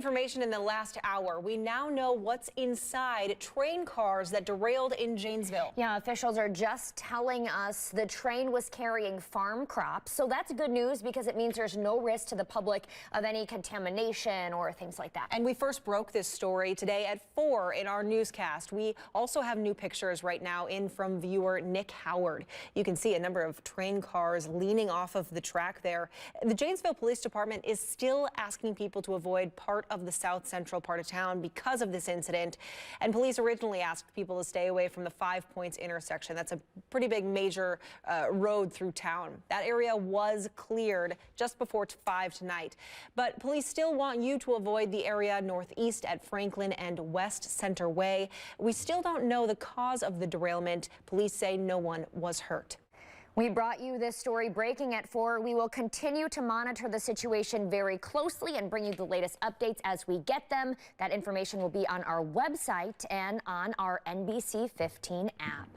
Information in the last hour. We now know what's inside train cars that derailed in Janesville. Yeah, officials are just telling us the train was carrying farm crops. So that's good news because it means there's no risk to the public of any contamination or things like that. And we first broke this story today at 4 in our newscast. We also have new pictures right now in from viewer Nick Howard. You can see a number of train cars leaning off of the track there. The Janesville Police Department is still asking people to avoid part of the south central part of town because of this incident. And police originally asked people to stay away from the 5 Points intersection. That's a pretty big major road through town. That area was cleared just before 5 tonight. But police still want you to avoid the area northeast at Franklin and West Centerway. We still don't know the cause of the derailment. Police say no one was hurt. We brought you this story breaking at 4. We will continue to monitor the situation very closely and bring you the latest updates as we get them. That information will be on our website and on our NBC 15 app.